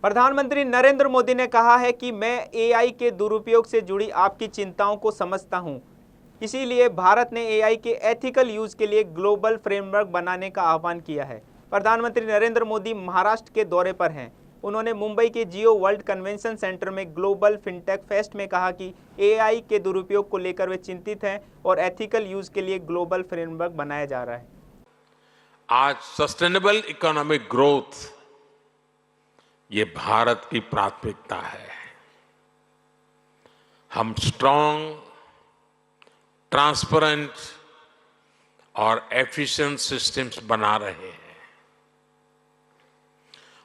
प्रधानमंत्री नरेंद्र मोदी ने कहा है कि मैं एआई के दुरुपयोग से जुड़ी आपकी चिंताओं को समझता हूं। इसीलिए भारत ने एआई के एथिकल यूज के लिए ग्लोबल फ्रेमवर्क बनाने का आह्वान किया है। प्रधानमंत्री नरेंद्र मोदी महाराष्ट्र के दौरे पर हैं। उन्होंने मुंबई के जियो वर्ल्ड कन्वेंशन सेंटर में ग्लोबल फिनटेक फेस्ट में कहा कि एआई के दुरुपयोग को लेकर वे चिंतित हैं और एथिकल यूज के लिए ग्लोबल फ्रेमवर्क बनाया जा रहा है। आज सस्टेनेबल इकोनॉमिक ग्रोथ ये भारत की प्राथमिकता है। हम स्ट्रांग, ट्रांसपेरेंट और एफिशिएंट सिस्टम्स बना रहे हैं।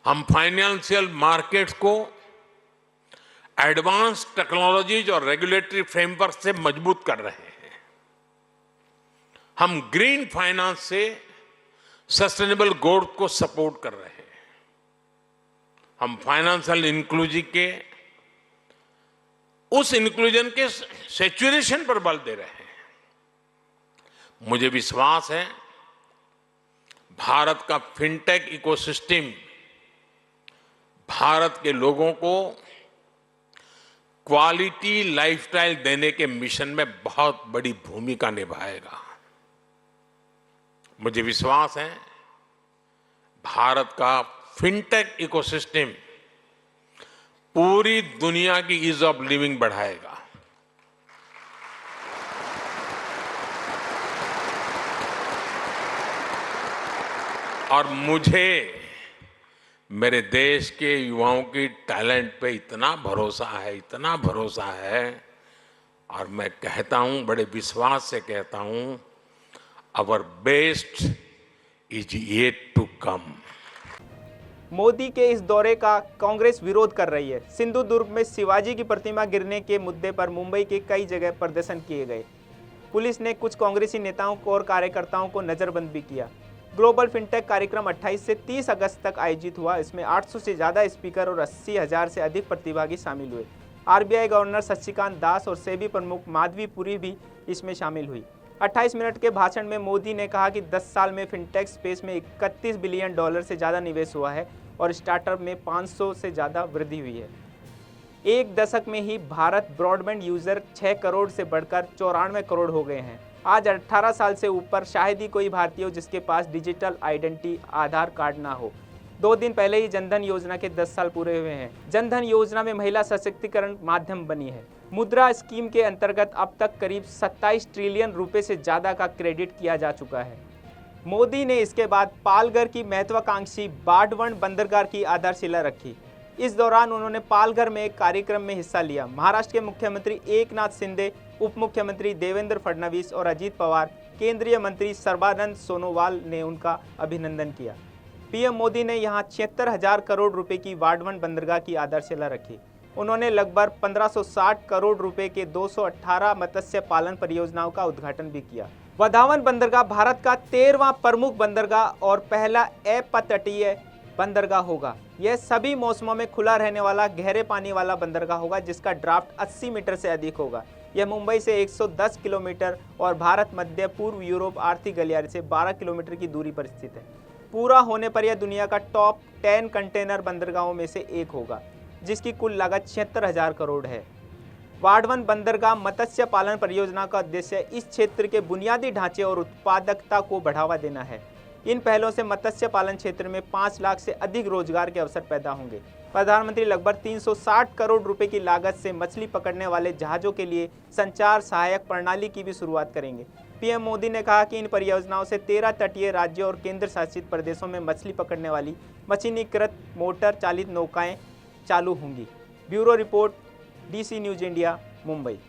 हम फाइनेंशियल मार्केट्स को एडवांस टेक्नोलॉजीज और रेगुलेटरी फ्रेमवर्क से मजबूत कर रहे हैं। हम ग्रीन फाइनेंस से सस्टेनेबल ग्रोथ को सपोर्ट कर रहे हैं। हम फाइनेंशियल इंक्लूजन के सैचुरेशन पर बल दे रहे हैं। मुझे विश्वास है भारत का फिनटेक इकोसिस्टम भारत के लोगों को क्वालिटी लाइफस्टाइल देने के मिशन में बहुत बड़ी भूमिका निभाएगा। मुझे विश्वास है भारत का फिनटेक इकोसिस्टम पूरी दुनिया की ईज ऑफ लिविंग बढ़ाएगा। और मुझे मेरे देश के युवाओं की टैलेंट पे इतना भरोसा है और मैं कहता हूं, बड़े विश्वास से कहता हूं, our best is yet to come. Modi के इस दौरे का कांग्रेस विरोध कर रही है। सिंधुदुर्ग में शिवाजी की प्रतिमा गिरने के मुद्दे पर मुंबई के कई जगह प्रदर्शन किए गए। पुलिस ने कुछ कांग्रेसी नेताओं को और कार्यकर्ताओं को नजरबंद भी किया। ग्लोबल फिनटेक कार्यक्रम 28 से 30 अगस्त तक आयोजित हुआ। इसमें 800 से ज़्यादा स्पीकर और 80,000 से अधिक प्रतिभागी शामिल हुए। आरबीआई गवर्नर शक्तिकांत दास और सेबी प्रमुख माधवी पुरी भी इसमें शामिल हुई। 28 मिनट के भाषण में मोदी ने कहा कि 10 साल में फिनटेक स्पेस में $31 बिलियन से ज़्यादा निवेश हुआ है और स्टार्टअप में 500 से ज़्यादा वृद्धि हुई है। एक दशक में ही भारत ब्रॉडबैंड यूज़र 6 करोड़ से बढ़कर 94 करोड़ हो गए हैं। आज 18 साल से ऊपर शायद ही कोई भारतीय हो जिसके पास डिजिटल आइडेंटिटी आधार कार्ड ना हो। 2 दिन पहले ही जनधन योजना के 10 साल पूरे हुए हैं। जनधन योजना में महिला सशक्तिकरण माध्यम बनी है। मुद्रा स्कीम के अंतर्गत अब तक करीब 27 ट्रिलियन रुपए से ज़्यादा का क्रेडिट किया जा चुका है। मोदी ने इसके बाद पालघर की महत्वाकांक्षी बाढ़वन बंदरगाह की आधारशिला रखी। इस दौरान उन्होंने पालघर में एक कार्यक्रम में हिस्सा लिया। महाराष्ट्र के मुख्यमंत्री एकनाथ शिंदे, उप मुख्यमंत्री देवेंद्र फडणवीस और अजीत पवार, केंद्रीय मंत्री सर्बानंद सोनोवाल ने उनका अभिनंदन किया। पीएम मोदी ने यहां 76,000 करोड़ रुपए की बाढ़वन बंदरगाह की आधारशिला रखी। उन्होंने लगभग 1560 करोड़ रुपए के 218 मत्स्य पालन परियोजनाओं का उद्घाटन भी किया। वधावन बंदरगाह भारत का 13वां प्रमुख बंदरगाह और पहला अपतटीय बंदरगाह होगा। यह सभी मौसमों में खुला रहने वाला गहरे पानी वाला बंदरगाह होगा जिसका ड्राफ्ट 80 मीटर से अधिक होगा। यह मुंबई से 110 किलोमीटर और भारत मध्य पूर्व यूरोप आर्थिक गलियारे से 12 किलोमीटर की दूरी पर स्थित है। पूरा होने पर यह दुनिया का टॉप 10 कंटेनर बंदरगाहों में से एक होगा जिसकी कुल लागत 76,000 करोड़ है। बाढ़वन बंदरगाह मत्स्य पालन परियोजना का उद्देश्य इस क्षेत्र के बुनियादी ढांचे और उत्पादकता को बढ़ावा देना है। इन पहलों से मत्स्य पालन क्षेत्र में 5 लाख से अधिक रोजगार के अवसर पैदा होंगे। प्रधानमंत्री लगभग 360 करोड़ रुपए की लागत से मछली पकड़ने वाले जहाजों के लिए संचार सहायक प्रणाली की भी शुरुआत करेंगे। पीएम मोदी ने कहा कि इन परियोजनाओं से 13 तटीय राज्यों और केंद्र शासित प्रदेशों में मछली पकड़ने वाली मशीनीकृत मोटर चालित नौकाएं चालू होंगी। Bureau report, DC news India, Mumbai.